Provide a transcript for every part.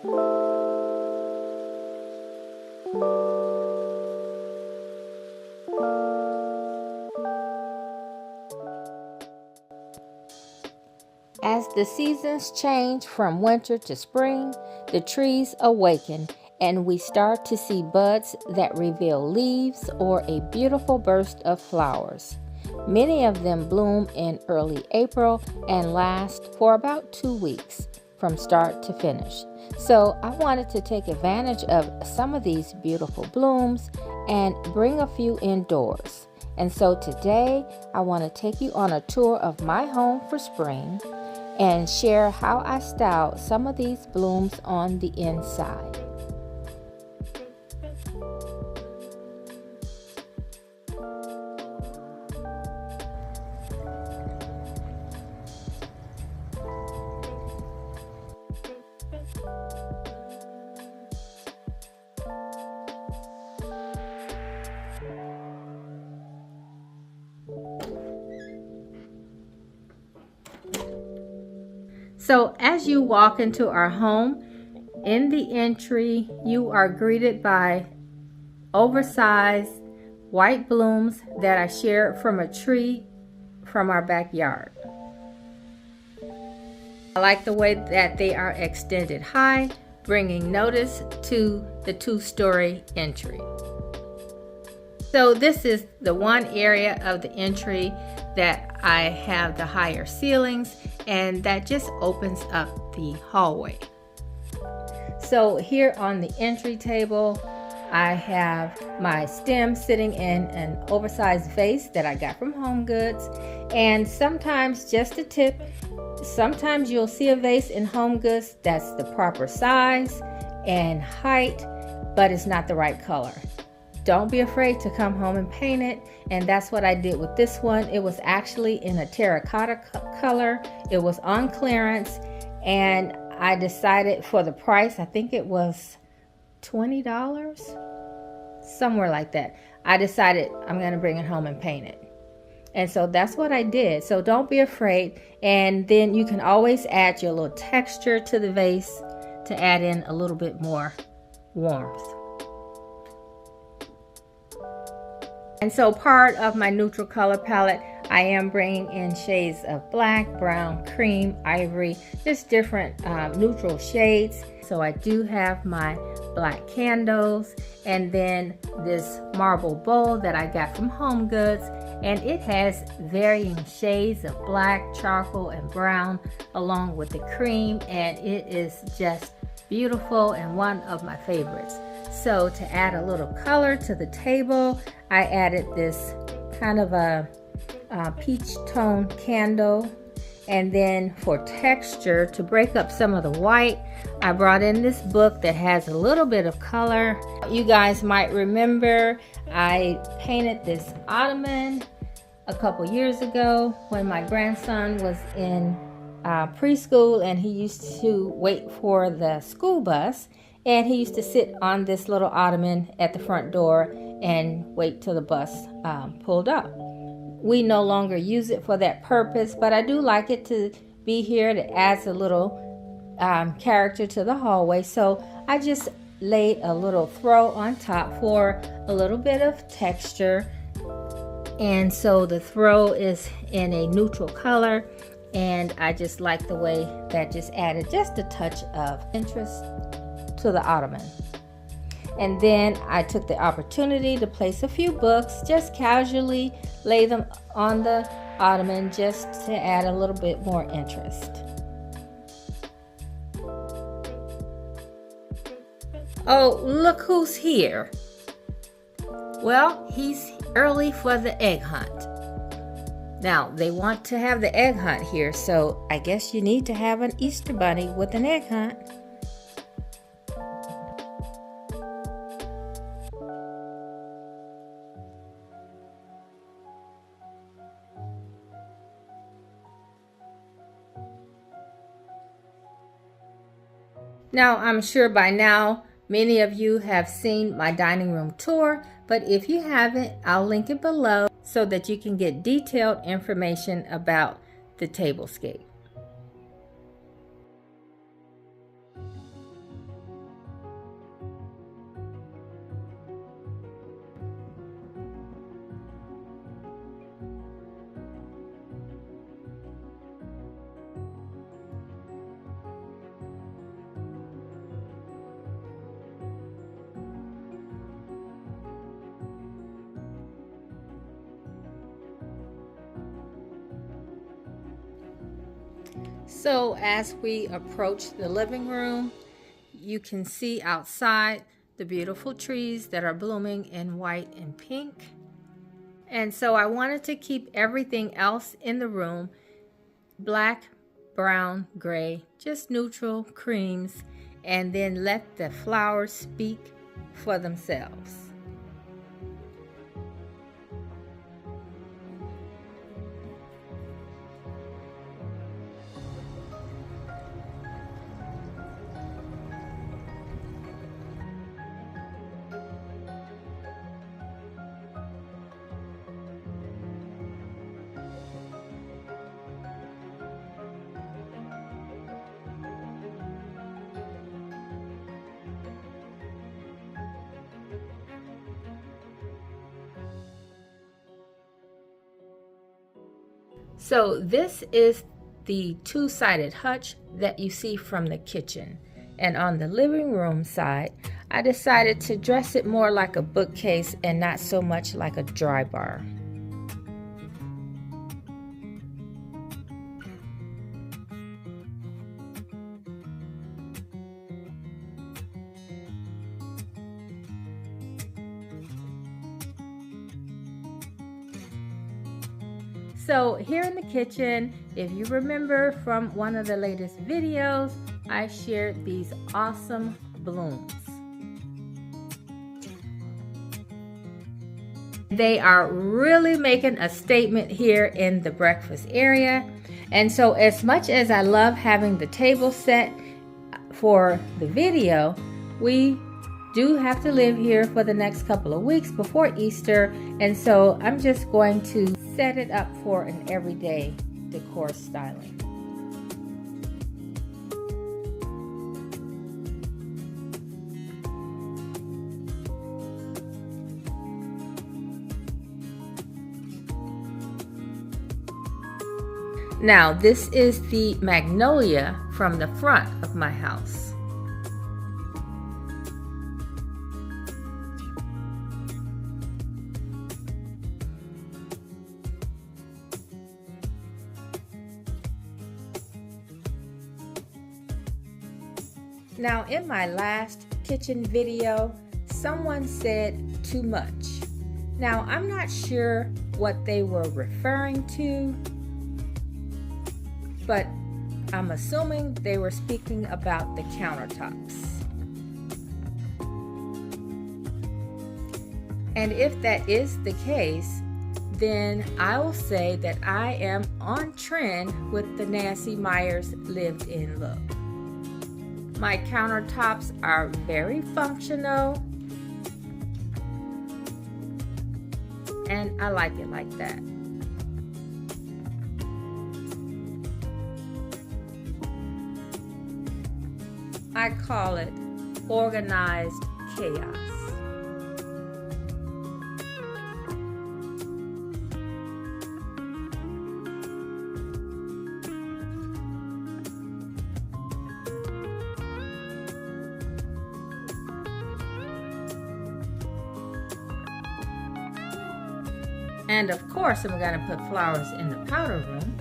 As the seasons change from winter to spring, the trees awaken and we start to see buds that reveal leaves or a beautiful burst of flowers. Many of them bloom in early April and last for about 2 weeks from start to finish. So I wanted to take advantage of some of these beautiful blooms and bring a few indoors. And so today I want to take you on a tour of my home for spring and share how I styled some of these blooms on the inside. So as you walk into our home, in the entry, you are greeted by oversized white blooms that I shared from a tree from our backyard. I like the way that they are extended high, bringing notice to the 2-story entry. So this is the one area of the entry that I have the higher ceilings, and that just opens up the hallway. So here on the entry table, I have my stem sitting in an oversized vase that I got from Home Goods. And sometimes, just a tip, sometimes you'll see a vase in Home Goods that's the proper size and height, but it's not the right color. Don't be afraid to come home and paint it, and that's what I did with this one. It was actually in a terracotta color. It was on clearance, and I decided for the price, I think it was $20, somewhere like that. I decided I'm going to bring it home and paint it. And so that's what I did. So don't be afraid, and then you can always add your little texture to the vase to add in a little bit more warmth. And so part of my neutral color palette, I am bringing in shades of black, brown, cream, ivory, just different neutral shades. So I do have my black candles, and then this marble bowl that I got from Home Goods, and it has varying shades of black, charcoal, and brown along with the cream, and it is just beautiful and one of my favorites. So to add a little color to the table, I added this kind of a peach tone candle. And then for texture, to break up some of the white, I brought in this book that has a little bit of color. You guys might remember I painted this ottoman a couple years ago when my grandson was in preschool, and he used to wait for the school bus, and he used to sit on this little ottoman at the front door and wait till the bus pulled up. We no longer use it for that purpose, but I do like it to be here. It adds a little character to the hallway. So I just laid a little throw on top for a little bit of texture. And so the throw is in a neutral color, and I just like the way that just added just a touch of interest to the ottoman. And then I took the opportunity to place a few books, just casually lay them on the ottoman just to add a little bit more interest. Oh, look who's here. Well, he's early for the egg hunt. Now, they want to have the egg hunt here, so I guess you need to have an Easter bunny with an egg hunt. Now, I'm sure by now many of you have seen my dining room tour, but if you haven't, I'll link it below so that you can get detailed information about the tablescape. So as we approach the living room, you can see outside the beautiful trees that are blooming in white and pink. And so I wanted to keep everything else in the room black, brown, gray, just neutral creams, and then let the flowers speak for themselves. So this is the two-sided hutch that you see from the kitchen. And on the living room side, I decided to dress it more like a bookcase and not so much like a dry bar. So here in the kitchen, if you remember from one of the latest videos, I shared these awesome blooms. They are really making a statement here in the breakfast area. And so as much as I love having the table set for the video, we do have to live here for the next couple of weeks before Easter, and so I'm just going to set it up for an everyday decor styling. Now this is the magnolia from the front of my house. Now in my last kitchen video, someone said too much. Now I'm not sure what they were referring to, but I'm assuming they were speaking about the countertops. And if that is the case, then I will say that I am on trend with the Nancy Meyers lived-in look. My countertops are very functional, and I like it like that. I call it organized chaos. And of course, I'm going to put flowers in the powder room.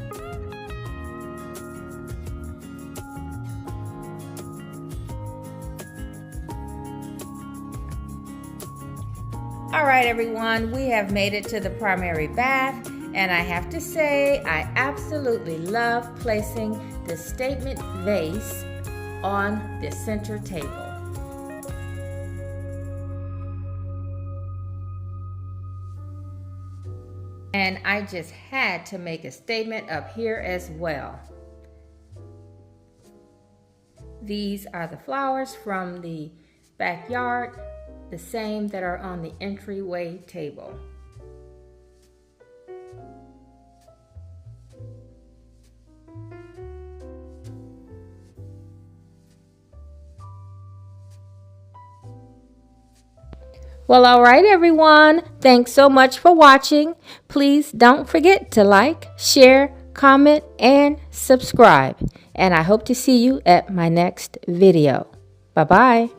All right, everyone, we have made it to the primary bath, and I have to say, I absolutely love placing the statement vase on the center table. And I just had to make a statement up here as well. These are the flowers from the backyard, the same that are on the entryway table. Well, all right, everyone. Thanks so much for watching. Please don't forget to like, share, comment, and subscribe. And I hope to see you at my next video. Bye-bye.